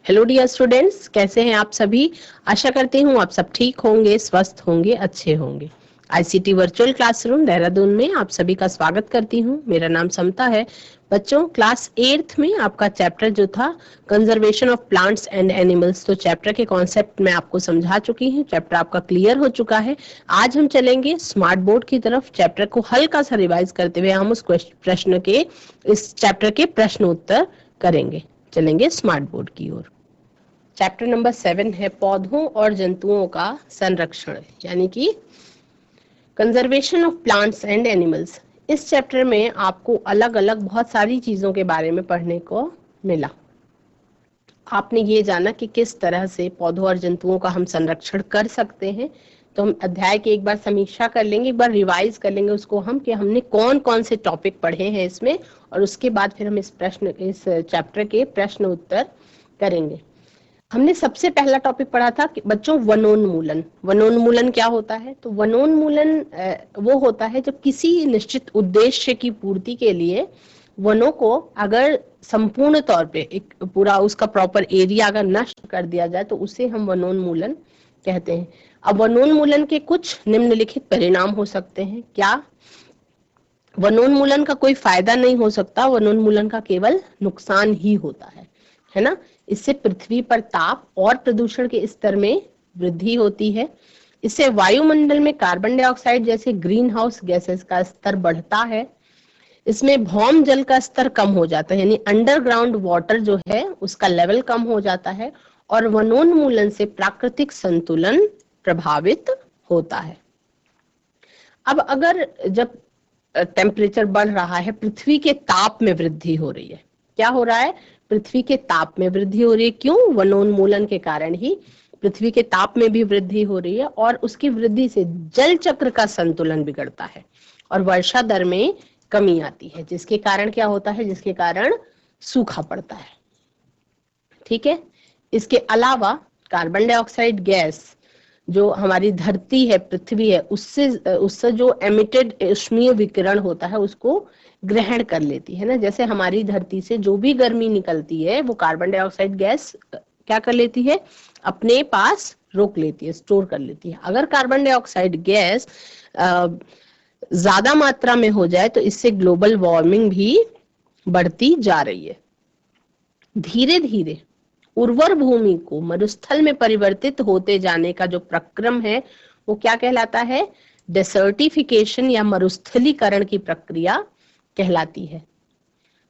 Hello dear students, कैसे हैं आप सभी। आशा करती हूँ आप सब ठीक होंगे, स्वस्थ होंगे, अच्छे होंगे। आईसीटी वर्चुअल क्लासरूम देहरादून में आप सभी का स्वागत करती हूँ। मेरा नाम समता है। बच्चों, क्लास 8th में आपका चैप्टर जो था conservation of plants and animals, तो चैप्टर के कॉन्सेप्ट मैं आपको समझा चुकी हूँ। चैप्टर आपका क्लियर हो चुका है। आज हम चलेंगे स्मार्ट बोर्ड की तरफ। चैप्टर को हल्का सा रिवाइज करते हुए हम उस प्रश्न के इस चैप्टर के प्रश्न उत्तर करेंगे। चलेंगे स्मार्ट बोर्ड की ओर। चैप्टर नंबर 7 है पौधों और जंतुओं का संरक्षण, यानी कि conservation of plants and animals. इस चैप्टर में आपको अलग अलग बहुत सारी चीजों के बारे में पढ़ने को मिला। आपने ये जाना कि किस तरह से पौधों और जंतुओं का हम संरक्षण कर सकते हैं। तो हम अध्याय की एक बार समीक्षा कर लेंगे, एक बार रिवाइज कर लेंगे उसको हम, कि हमने कौन कौन से टॉपिक पढ़े हैं इसमें, और उसके बाद फिर हम इस चैप्टर के प्रश्न उत्तर करेंगे। हमने सबसे पहला टॉपिक पढ़ा था कि बच्चों वनोन्मूलन। वनोन्मूलन क्या होता है? तो वनोन्मूलन वो होता है जब किसी निश्चित उद्देश्य की पूर्ति के लिए वनों को अगर संपूर्ण तौर पे एक पूरा उसका प्रॉपर एरिया अगर नष्ट कर दिया जाए तो उसे हम वनोन्मूलन कहते हैं। अब वनोन्मूलन के कुछ निम्नलिखित परिणाम हो सकते हैं। क्या? वनोन्मूलन का कोई फायदा नहीं हो सकता, वनोन्मूलन का केवल नुकसान ही होता है ना। इससे पृथ्वी पर ताप और प्रदूषण के स्तर में वृद्धि होती है। इससे वायुमंडल में कार्बन डाइऑक्साइड जैसे ग्रीन हाउस गैसेस का स्तर बढ़ता है। इसमें भौम जल का स्तर कम हो जाता है, यानी अंडरग्राउंड वाटर जो है उसका लेवल कम हो जाता है, और वनोन्मूलन से प्राकृतिक संतुलन प्रभावित होता है। अब अगर जब टेम्परेचर बढ़ रहा है, पृथ्वी के ताप में वृद्धि हो रही है। क्या हो रहा है? पृथ्वी के ताप में वृद्धि हो रही है। क्यों? वनोन्मूलन के कारण ही पृथ्वी के ताप में भी वृद्धि हो रही है, और उसकी वृद्धि से जल चक्र का संतुलन बिगड़ता है और वर्षा दर में कमी आती है, जिसके कारण क्या होता है? जिसके कारण सूखा पड़ता है। ठीक है। इसके अलावा कार्बन डाइऑक्साइड गैस जो हमारी धरती है, पृथ्वी है, उससे जो एमिटेड ऊष्मीय विकिरण होता है उसको ग्रहण कर लेती है ना। जैसे हमारी धरती से जो भी गर्मी निकलती है वो कार्बन डाइऑक्साइड गैस क्या कर लेती है? अपने पास रोक लेती है, स्टोर कर लेती है। अगर कार्बन डाइऑक्साइड गैस ज्यादा मात्रा में हो जाए तो इससे ग्लोबल वार्मिंग भी बढ़ती जा रही है। धीरे धीरे उर्वर भूमि को मरुस्थल में परिवर्तित होते जाने का जो प्रक्रम है वो क्या कहलाता है? डेसर्टिफिकेशन या मरुस्थलीकरण की प्रक्रिया कहलाती है।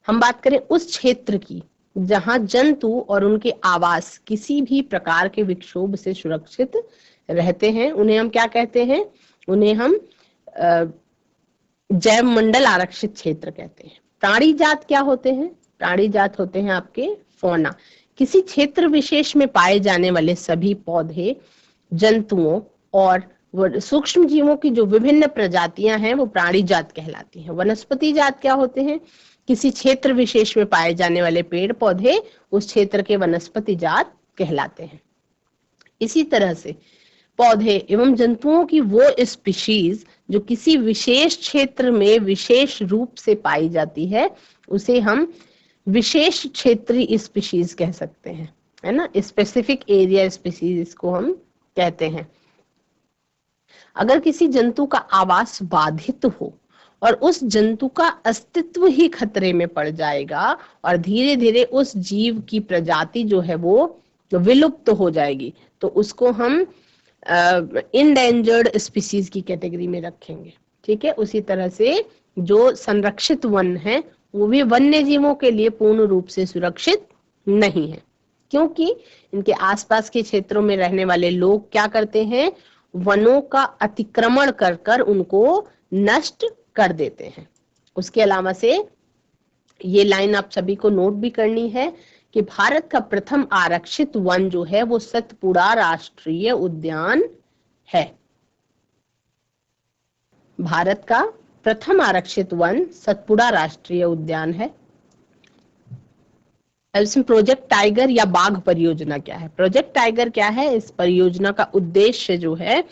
हम बात करें उस क्षेत्र की जहां जंतु और उनके आवास किसी भी प्रकार के विक्षोभ से सुरक्षित रहते हैं, उन्हें हम क्या कहते हैं? उन्हें हम जैव मंडल आरक्षित क्षेत्र कहते हैं। प्राणी जात क्या होते हैं? प्राणी जात होते हैं आपके फौना। किसी क्षेत्र विशेष में पाए जाने वाले सभी पौधे, जंतुओं और सूक्ष्म जीवों की जो विभिन्न प्रजातियां हैं वो प्राणी जात कहलाती हैं। वनस्पति जात क्या होते हैं? किसी क्षेत्र विशेष में पाए जाने वाले पेड़ पौधे उस क्षेत्र के वनस्पति जात कहलाते हैं। इसी तरह से पौधे एवं जंतुओं की वो स्पीशीज जो किसी विशेष क्षेत्र में विशेष रूप से पाई जाती है उसे हम विशेष क्षेत्रीय स्पीशीज कह सकते हैं, है ना। स्पेसिफिक एरिया स्पीशीज इसको हम कहते हैं। अगर किसी जंतु का आवास बाधित हो और उस जंतु का अस्तित्व ही खतरे में पड़ जाएगा और धीरे धीरे उस जीव की प्रजाति जो है वो विलुप्त हो जाएगी, तो उसको हम इंडेंजर्ड स्पीशीज की कैटेगरी में रखेंगे। ठीक है। उसी तरह से जो संरक्षित वन है वो भी वन्य जीवों के लिए पूर्ण रूप से सुरक्षित नहीं है, क्योंकि इनके आसपास के क्षेत्रों में रहने वाले लोग क्या करते हैं? वनों का अतिक्रमण कर कर उनको नष्ट कर देते हैं। उसके अलावा से ये लाइन आप सभी को नोट भी करनी है कि भारत का प्रथम आरक्षित वन जो है वो सतपुड़ा राष्ट्रीय उद्यान है। भारत का प्रथम आरक्षित वन सतपुड़ा राष्ट्रीय उद्यान है। इसमें प्रोजेक्ट टाइगर या बाघ परियोजना क्या है? प्रोजेक्ट टाइगर क्या है? इस परियोजना का उद्देश्य जो है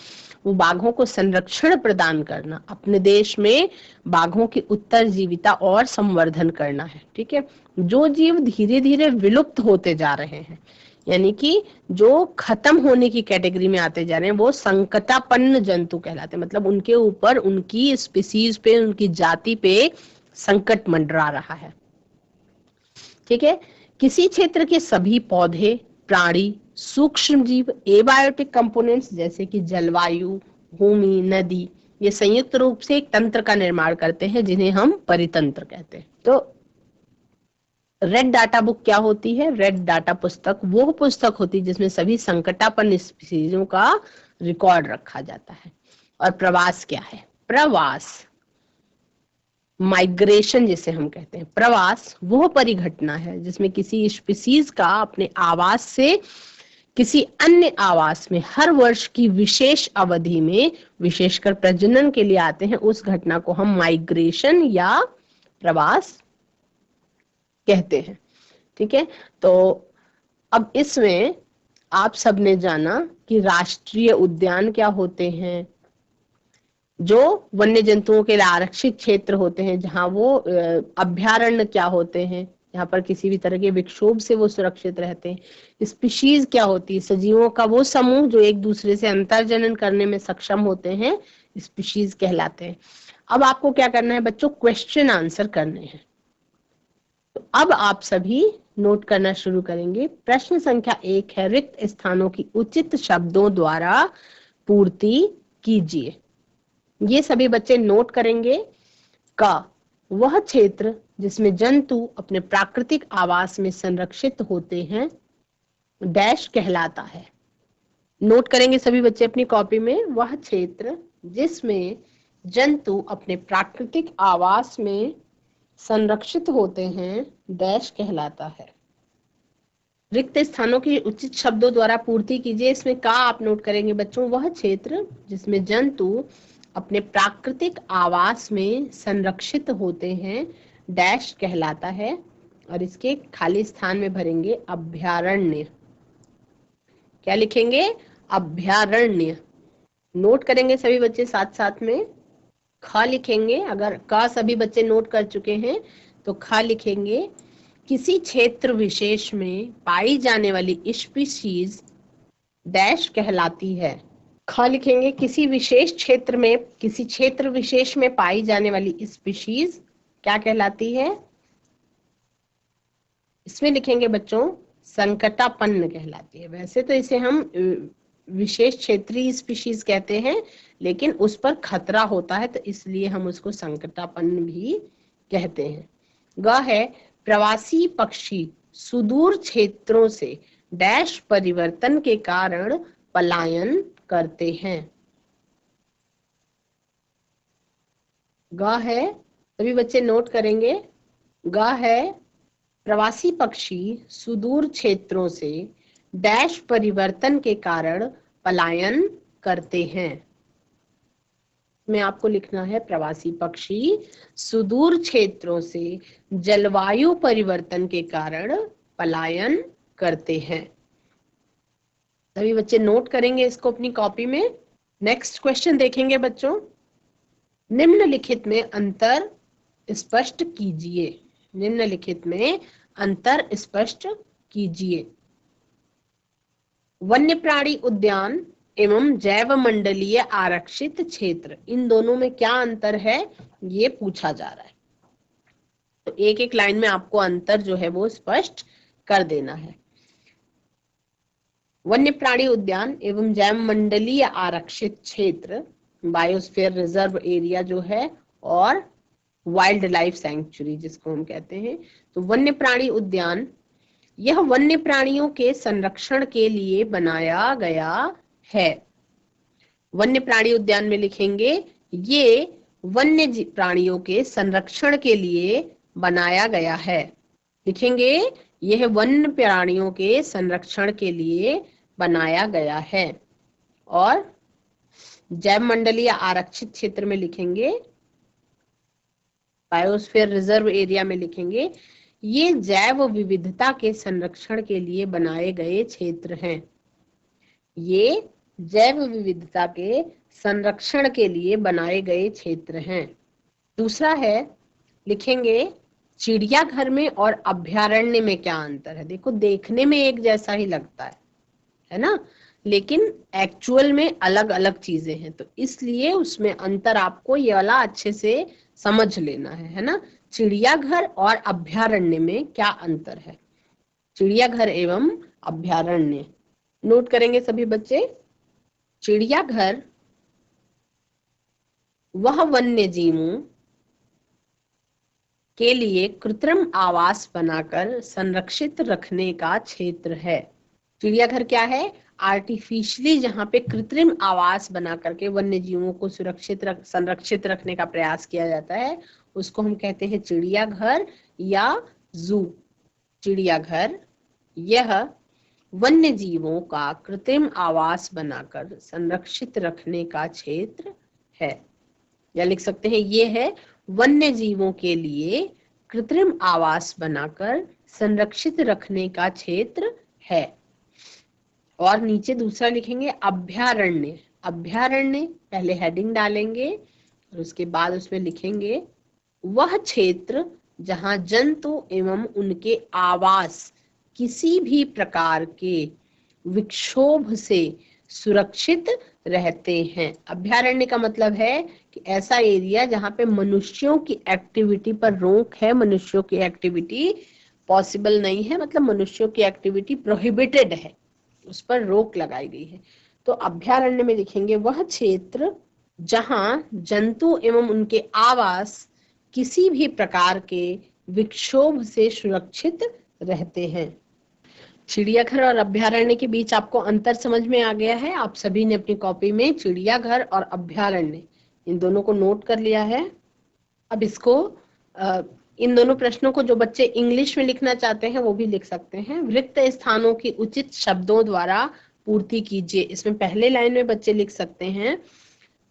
वो बाघों को संरक्षण प्रदान करना, अपने देश में बाघों की उत्तरजीविता और संवर्धन करना है। ठीक है, जो जीव धीरे धीरे विलुप्त होते जा रहे हैं, यानी कि जो खत्म होने की कैटेगरी में आते जा रहे हैं, वो संकटापन्न जंतु कहलाते हैं। मतलब उनके ऊपर, उनकी स्पीसीज पे, उनकी जाति पे संकट मंडरा रहा है। ठीक है, किसी क्षेत्र के सभी पौधे, प्राणी, सूक्ष्म जीव, एबायोटिक कंपोनेंट्स जैसे कि जलवायु, भूमि, नदी, ये संयुक्त रूप से एक तंत्र का निर्माण करते हैं जिन्हें हम परितंत्र कहते हैं। तो रेड डाटा बुक क्या होती है? रेड डाटा पुस्तक वो पुस्तक होती है जिसमें सभी संकटापन्न स्पीसीजों का रिकॉर्ड रखा जाता है। और प्रवास क्या है? प्रवास, माइग्रेशन जिसे हम कहते हैं, प्रवास वह परिघटना है जिसमें किसी स्पीसीज का अपने आवास से किसी अन्य आवास में हर वर्ष की विशेष अवधि में विशेषकर प्रजनन के लिए आते हैं। उस घटना को हम माइग्रेशन या प्रवास कहते हैं। ठीक है, तो अब इसमें आप सबने जाना कि राष्ट्रीय उद्यान क्या होते हैं, जो वन्य जंतुओं के लिए आरक्षित क्षेत्र होते हैं, जहां वो अभ्यारण्य क्या होते हैं, यहाँ पर किसी भी तरह के विक्षोभ से वो सुरक्षित रहते हैं। स्पीशीज क्या होती है? सजीवों का वो समूह जो एक दूसरे से अंतर्जनन करने में सक्षम होते हैं, स्पीशीज कहलाते हैं। अब आपको क्या करना है बच्चों? क्वेश्चन आंसर करने हैं। तो अब आप सभी नोट करना शुरू करेंगे। प्रश्न संख्या 1 है, रिक्त स्थानों की उचित शब्दों द्वारा पूर्ति कीजिए। ये सभी बच्चे नोट करेंगे। का वह क्षेत्र जिसमें जंतु अपने प्राकृतिक आवास में संरक्षित होते हैं डैश कहलाता है। नोट करेंगे सभी बच्चे अपनी कॉपी में, वह क्षेत्र जिसमें जंतु अपने प्राकृतिक आवास में संरक्षित होते हैं डैश कहलाता है। रिक्त स्थानों की उचित शब्दों द्वारा पूर्ति कीजिए। इसमें का आप नोट करेंगे बच्चों, वह क्षेत्र जिसमें जंतु अपने प्राकृतिक आवास में संरक्षित होते हैं डैश कहलाता है। और इसके खाली स्थान में भरेंगे अभ्यारण्य। क्या लिखेंगे? अभ्यारण्य। नोट करेंगे सभी बच्चे साथ साथ में। ख लिखेंगे, अगर का सभी बच्चे नोट कर चुके हैं तो ख लिखेंगे, किसी क्षेत्र विशेष में पाई जाने वाली स्पीशीज डैश कहलाती है। ख लिखेंगे, किसी विशेष क्षेत्र में, किसी क्षेत्र विशेष में पाई जाने वाली स्पीशीज क्या कहलाती है? इसमें लिखेंगे बच्चों संकटापन्न कहलाती है। वैसे तो इसे हम विशेष क्षेत्रीय स्पीशीज कहते हैं, लेकिन उस पर खतरा होता है तो इसलिए हम उसको संकटापन्न भी कहते हैं। ग है, प्रवासी पक्षी सुदूर क्षेत्रों से डैश परिवर्तन के कारण पलायन करते हैं। ग है, सभी बच्चे नोट करेंगे। ग है, प्रवासी पक्षी सुदूर क्षेत्रों से डैश परिवर्तन के कारण पलायन करते हैं। में आपको लिखना है प्रवासी पक्षी सुदूर क्षेत्रों से जलवायु परिवर्तन के कारण पलायन करते हैं। सभी बच्चे नोट करेंगे इसको अपनी कॉपी में। नेक्स्ट क्वेश्चन देखेंगे बच्चों, निम्नलिखित में अंतर स्पष्ट कीजिए। निम्नलिखित में अंतर स्पष्ट कीजिए। वन्य प्राणी उद्यान एवं जैव मंडलीय आरक्षित क्षेत्र, इन दोनों में क्या अंतर है ये पूछा जा रहा है। तो एक एक लाइन में आपको अंतर जो है वो स्पष्ट कर देना है। वन्य प्राणी उद्यान एवं जैव मंडलीय आरक्षित क्षेत्र, बायोस्फीयर रिजर्व एरिया जो है, और वाइल्ड लाइफ सैंक्चुरी जिसको हम कहते हैं। तो वन्य प्राणी उद्यान, यह वन्य प्राणियों के संरक्षण के लिए बनाया गया है। वन्य प्राणी उद्यान में लिखेंगे ये वन्य प्राणियों के संरक्षण के लिए बनाया गया है। लिखेंगे यह वन्य प्राणियों के संरक्षण के लिए बनाया गया है। और जैव मंडलीय आरक्षित क्षेत्र में लिखेंगे, बायोस्फीयर रिजर्व एरिया में लिखेंगे ये जैव विविधता के संरक्षण के लिए बनाए गए क्षेत्र हैं। ये जैव विविधता के संरक्षण के लिए बनाए गए क्षेत्र हैं। दूसरा है, लिखेंगे चिड़ियाघर में और अभयारण्य में क्या अंतर है। देखो देखने में एक जैसा ही लगता है ना, लेकिन एक्चुअल में अलग अलग चीजें हैं, तो इसलिए उसमें अंतर आपको ये वाला अच्छे से समझ लेना है ना। चिड़ियाघर और अभयारण्य में क्या अंतर है, चिड़ियाघर एवं अभयारण्य। नोट करेंगे सभी बच्चे। चिड़ियाघर वह वन्य जीवों के लिए कृत्रिम आवास बनाकर संरक्षित रखने का क्षेत्र है। चिड़ियाघर क्या है, आर्टिफिशियली जहाँ पे कृत्रिम आवास बना करके वन्य जीवों को संरक्षित रखने का प्रयास किया जाता है, उसको हम कहते हैं चिड़ियाघर या जू। चिड़ियाघर यह वन्य जीवों का कृत्रिम आवास बनाकर संरक्षित रखने का क्षेत्र है, या लिख सकते हैं ये है वन्य जीवों के लिए कृत्रिम आवास बनाकर संरक्षित रखने का क्षेत्र है। और नीचे दूसरा लिखेंगे अभयारण्य। अभयारण्य पहले हेडिंग डालेंगे और उसके बाद उसमें लिखेंगे वह क्षेत्र जहां जंतु एवं उनके आवास किसी भी प्रकार के विक्षोभ से सुरक्षित रहते हैं। अभयारण्य का मतलब है कि ऐसा एरिया जहां पे मनुष्यों की एक्टिविटी पर रोक है, मनुष्यों की एक्टिविटी पॉसिबल नहीं है, मतलब मनुष्यों की एक्टिविटी प्रोहिबिटेड है, उस पर रोक लगाई गई है। तो अभयारण्य में लिखेंगे वह क्षेत्र जहां जंतु एवं उनके आवास किसी भी प्रकार के विक्षोभ से सुरक्षित रहते हैं। चिड़ियाघर और अभयारण्य के बीच आपको अंतर समझ में आ गया है। आप सभी ने अपनी कॉपी में चिड़ियाघर और अभयारण्य इन दोनों को नोट कर लिया है। अब इसको इन दोनों प्रश्नों को जो बच्चे इंग्लिश में लिखना चाहते हैं वो भी लिख सकते हैं। रिक्त स्थानों की उचित शब्दों द्वारा पूर्ति कीजिए। इसमें पहले लाइन में बच्चे लिख सकते हैं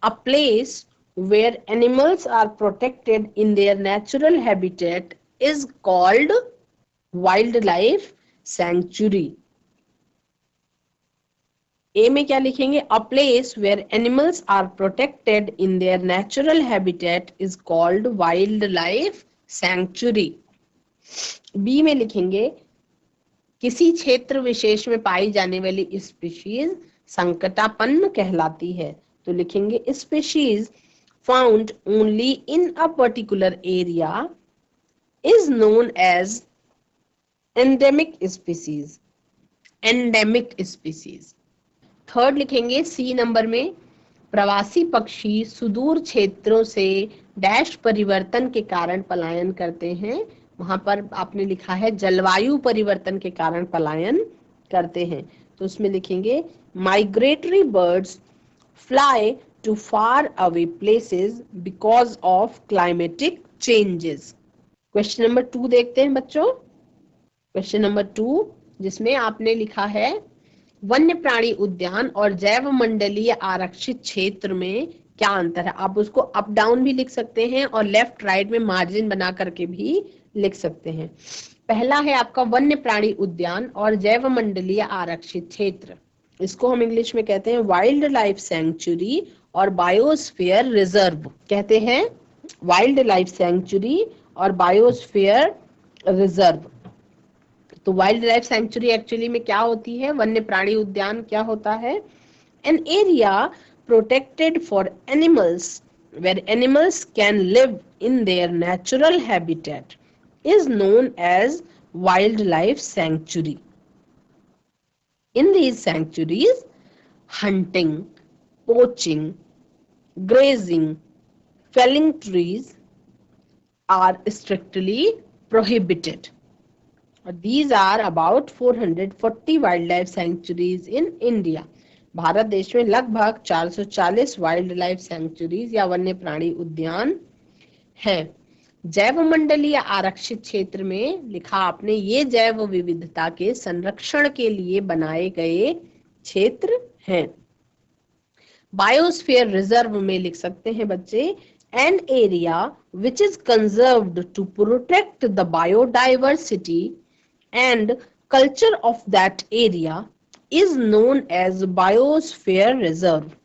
a place where animals are protected in their natural habitat is called wildlife sanctuary. ए में क्या लिखेंगे, a place where animals are protected in their natural habitat is called wildlife sanctuary. B में लिखेंगे किसी क्षेत्र विशेष में पाई जाने वाली स्पीशीज संकटापन्न कहलाती है, तो लिखेंगे species found only in a particular area is known as endemic species. endemic species. Third लिखेंगे सी नंबर में प्रवासी पक्षी सुदूर क्षेत्रों से डैश परिवर्तन के कारण पलायन करते हैं। वहां पर आपने लिखा है जलवायु परिवर्तन के कारण पलायन करते हैं, तो उसमें लिखेंगे migratory birds fly to far away places because of climatic changes. Question number 2 देखते हैं बच्चों। क्वेश्चन नंबर 2 जिसमें आपने लिखा है वन्य प्राणी उद्यान और जैव मंडलीय आरक्षित क्षेत्र में क्या अंतर है। आप उसको अप डाउन भी लिख सकते हैं और लेफ्ट राइट में मार्जिन बना करके भी लिख सकते हैं। पहला है आपका वन्य प्राणी उद्यान और जैव मंडलीय आरक्षित क्षेत्र, इसको हम इंग्लिश में कहते हैं वाइल्ड लाइफ सैंक्चुरी और बायोस्फीयर रिजर्व कहते हैं। वाइल्ड लाइफ सैंक्चुरी और बायोस्फीयर रिजर्व। तो वाइल्ड लाइफ सैंक्चुरी एक्चुअली में क्या होती है, वन्य प्राणी उद्यान क्या होता है, an area protected for animals where animals can live in their natural habitat is known as wildlife sanctuary. In these sanctuaries, hunting, poaching, grazing, felling trees are strictly prohibited. These are about 440 wildlife sanctuaries in India. Bharat देश में लगभग 440 wild life sanctuaries या वन्य प्राणी उद्यान हैं। जैव मंडलीय आरक्षित क्षेत्र में लिखा आपने ये जैव विविधता के संरक्षण के लिए बनाए गए क्षेत्र हैं। बायोस्फीयर रिजर्व में लिख सकते हैं बच्चे an area which is conserved to protect the biodiversity and culture of that area is known as biosphere reserve.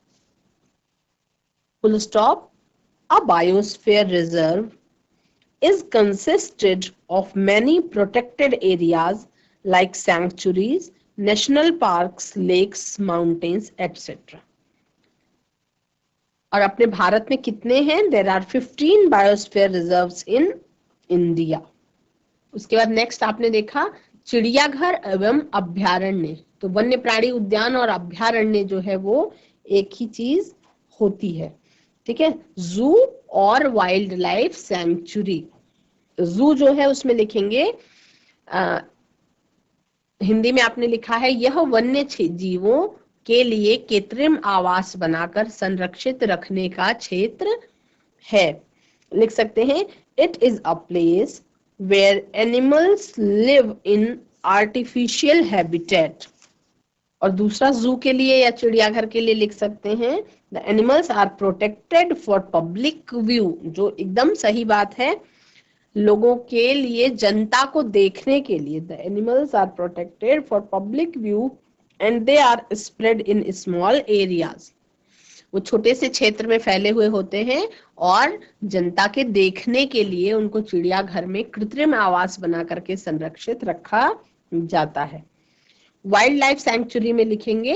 Full stop. A biosphere reserve is consisted of many protected areas like sanctuaries, national parks, lakes, mountains, etc. और अपने भारत में कितने हैं? There are 15 biosphere reserves in India. उसके बाद next आपने देखा चिड़ियाघर एवं अभ्यारण्य। तो वन्य प्राणी उद्यान और अभ्यारण्य जो है वो एक ही चीज होती है, ठीक है। जू और वाइल्ड लाइफ सैंक्चुरी। जू जो है उसमें लिखेंगे हिंदी में आपने लिखा है यह वन्य जीवों के लिए कृत्रिम आवास बनाकर संरक्षित रखने का क्षेत्र है। लिख सकते हैं it is a place where animals live in artificial habitat। और दूसरा जू के लिए या चिड़ियाघर के लिए लिख सकते हैं the animals are protected for public view, जो एकदम सही बात है, लोगों के लिए, जनता को देखने के लिए। the animals are protected for public view and they are spread in small areas। वो छोटे से क्षेत्र में फैले हुए होते हैं और जनता के देखने के लिए उनको चिड़ियाघर में कृत्रिम आवास बना करके संरक्षित रखा जाता है। वाइल्ड लाइफ सैंक्चुरी में लिखेंगे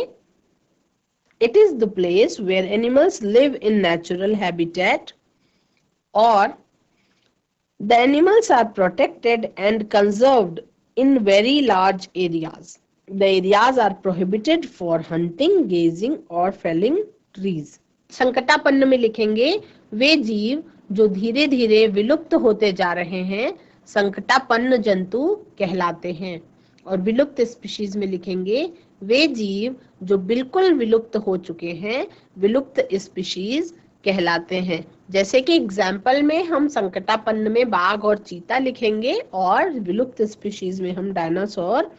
it is the place where animals live in natural habitat और the animals are protected and conserved in very large areas. The areas are prohibited for hunting, grazing और फेलिंग ट्रीज। संकटापन्न में लिखेंगे वे जीव जो धीरे धीरे विलुप्त होते जा रहे हैं संकटापन्न जंतु कहलाते हैं। और विलुप्त स्पीशीज में लिखेंगे वे जीव जो बिल्कुल विलुप्त हो चुके हैं विलुप्त स्पीशीज कहलाते हैं। जैसे कि एग्जाम्पल में हम संकटापन्न में बाघ और चीता लिखेंगे और विलुप्त स्पीशीज में हम डायनासोर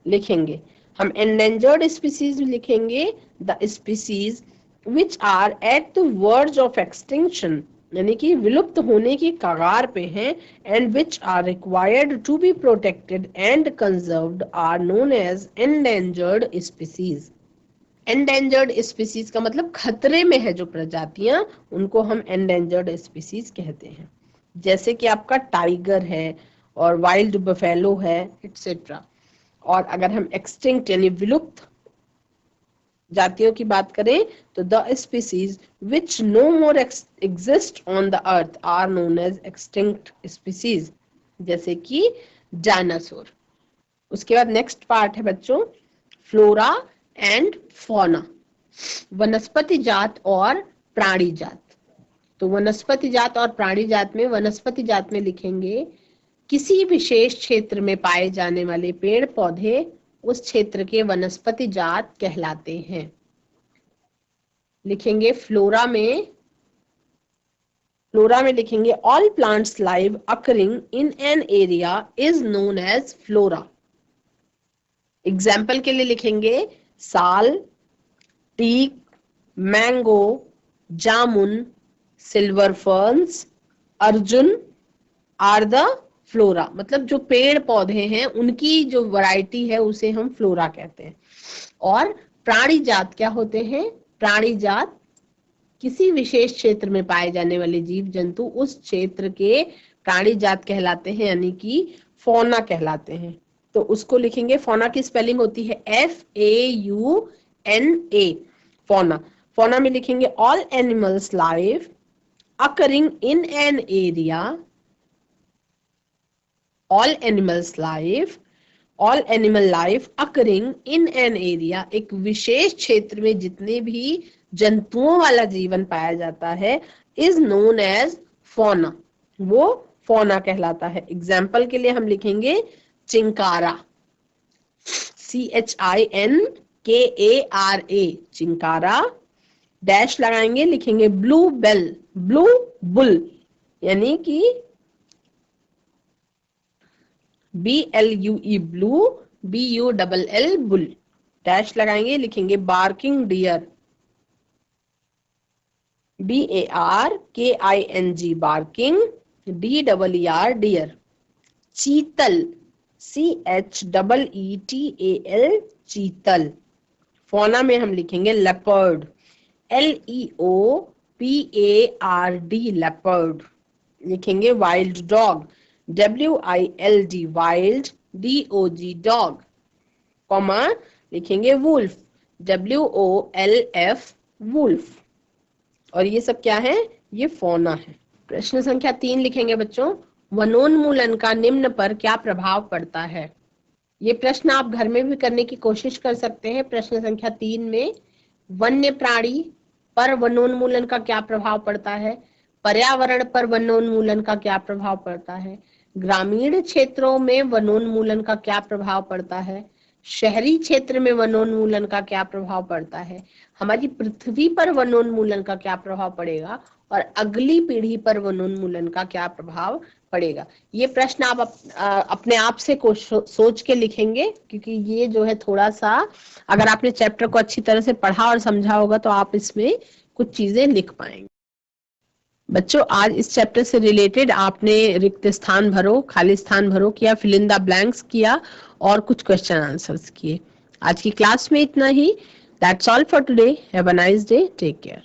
लिखेंगे। हम एंडेंजर्ड स्पीसीज लिखेंगे the species which are at the verge of extinction, यानी कि विलुप्त होने की कगार पे हैं, and which are required to be protected and conserved are known as endangered species. Endangered species का मतलब खतरे में है जो प्रजातियां, उनको हम एंडेंजर्ड स्पीसीज कहते हैं। जैसे कि आपका टाइगर है और वाइल्ड बफेलो है एक्सेट्रा। और अगर हम एक्सटिंक्ट यानी विलुप्त जातियों की बात करें तो the species which no more exist on the earth are known as extinct species, जैसे कि डायनासोर। उसके बाद नेक्स्ट पार्ट है बच्चों फ्लोरा एंड फौना, वनस्पति जात और प्राणी जात। तो वनस्पति जात और प्राणी जात में वनस्पति जात में लिखेंगे किसी विशेष क्षेत्र में पाए जाने वाले पेड़ पौधे उस क्षेत्र के वनस्पति जात कहलाते हैं। लिखेंगे फ्लोरा में लिखेंगे all plants live occurring in an area is known as flora. Example के लिए लिखेंगे साल, टीक, मैंगो, जामुन, सिल्वर फर्न्स, अर्जुन आर द फ्लोरा। मतलब जो पेड़ पौधे हैं उनकी जो वैरायटी है उसे हम फ्लोरा कहते हैं। और प्राणी जात क्या होते हैं? प्राणी जात किसी विशेष क्षेत्र में पाए जाने वाले जीव जंतु उस क्षेत्र के प्राणी जात कहलाते हैं, यानी कि फौना कहलाते हैं। तो उसको लिखेंगे, फौना की स्पेलिंग होती है FAUNA, फौना। फौना में लिखेंगे all animals live occurring in an area, all animal life occurring in an area, एक विशेष क्षेत्र में जितने भी जंतुओं वाला जीवन पाया जाता है is known as fauna, वो fauna कहलाता है। एग्जाम्पल के लिए हम लिखेंगे चिंकारा, CHINKARA, चिंकारा। डैश लगाएंगे, लिखेंगे ब्लू बेल, ब्लू बुल, यानी कि BLUE blue, BULL bull. Dash लगाएंगे, लिखेंगे barking deer, BARKING barking, DEER deer. Chital, CHEETAL chital. Fauna में हम लिखेंगे लेपर्ड, LEOPARD लेपर्ड। लिखेंगे wild dog, WILD wild, DOG dog. Comma लिखेंगे वुल्फ, WOLF वुल्फ। और ये सब क्या है? ये फौना है। प्रश्न संख्या 3 लिखेंगे बच्चों, वनोन्मूलन का निम्न पर क्या प्रभाव पड़ता है? ये प्रश्न आप घर में भी करने की कोशिश कर सकते हैं। प्रश्न संख्या 3 में वन्य प्राणी पर वनोन्मूलन का क्या प्रभाव पड़ता है, पर्यावरण पर वनोन्मूलन का क्या प्रभाव पड़ता है, ग्रामीण क्षेत्रों में वनोन्मूलन का क्या प्रभाव पड़ता है, शहरी क्षेत्र में वनोन्मूलन का क्या प्रभाव पड़ता है, हमारी पृथ्वी पर वनोन्मूलन का क्या प्रभाव पड़ेगा और अगली पीढ़ी पर वनोन्मूलन का क्या प्रभाव पड़ेगा। ये प्रश्न आप अपने आप से सोच के लिखेंगे, क्योंकि ये जो है थोड़ा सा, अगर आपने चैप्टर को अच्छी तरह से पढ़ा और समझा होगा तो आप इसमें कुछ चीजें लिख पाएंगे। बच्चों, आज इस चैप्टर से रिलेटेड आपने रिक्त स्थान भरो, खाली स्थान भरो किया, फिल इन द ब्लैंक्स किया और कुछ क्वेश्चन आंसर्स किए। आज की क्लास में इतना ही। That's all for today. Have a nice day. Take care.